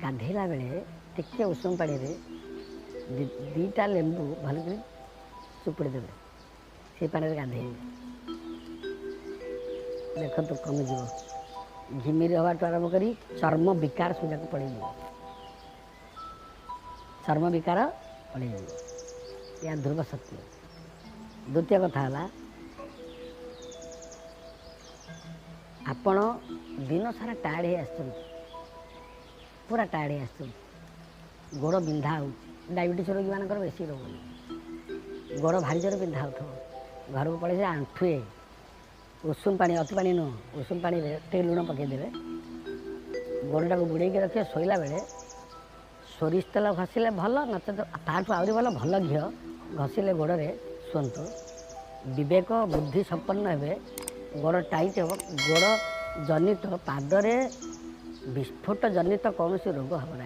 ଗାଧେଇଲା ବେଳେ ଟିକେ ଉଷୁମ ପାଣିରେ ଦୁଇଟା ଲେମ୍ବୁ ଭଲକରି ଚୁପୁଡ଼ି ଦେବେ, ସେ ପାଣିରେ ଗାଧେଇବେ, ଦେଖନ୍ତୁ କମିଯିବ। ଘିମିରି ହେବାଠୁ ଆରମ୍ଭ କରି ଚର୍ମ ବିକାର ସୁଯାକୁ ପଳେଇଯିବ, ଚର୍ମ ବିକାର ପଳେଇଯିବ। ଏହା ଧ୍ରୁବ ସତ୍ୟ। ଦ୍ୱିତୀୟ କଥା ହେଲା, ଆପଣ ଦିନ ସାରା ଟାୟାର୍ଡ଼ ହେଇ ଆସିଛନ୍ତି, ପୁରା ଟାୟାର୍ଡ଼ ହେଇ ଆସିଛନ୍ତି, ଗୋଡ଼ ବିନ୍ଧା ହେଉଛି। ଡାଇବେଟିସ୍ ରୋଗୀମାନଙ୍କର ବେଶୀ ରୋଗ, ଗୋଡ଼ ଭାରି ଜୋରେ ବିନ୍ଧା ହେଉଥିବ, ଘରକୁ ପଳେଇ ଆଣ୍ଠୁଏ ଉଷୁମ ପାଣି, ଅତି ପାଣି ନୁହଁ, ଉଷୁମ ପାଣିରେ ଟିକେ ଲୁଣ ପକାଇଦେବେ, ଗୋଡ଼ଟାକୁ ବୁଡ଼େଇକି ରଖିବେ। ଶୋଇଲା ବେଳେ ସୋରିଷ ତେଲ ଘଷିଲେ ଭଲ, ନଚେତ ତାଠୁ ଆହୁରି ଭଲ, ଭଲ ଘିଅ ଘଷିଲେ ଗୋଡ଼ରେ ଶୁଅନ୍ତୁ। ବିବେକ ବୁଦ୍ଧି ସମ୍ପନ୍ନ ହେବେ, ଗୋଡ଼ ଟାଇଟ୍ ହେବ, ଗୋଡ଼ ଜନିତ ପାଦରେ ବିସ୍ଫୋଟ ଜନିତ କୌଣସି ରୋଗ ହେବ ନାହିଁ।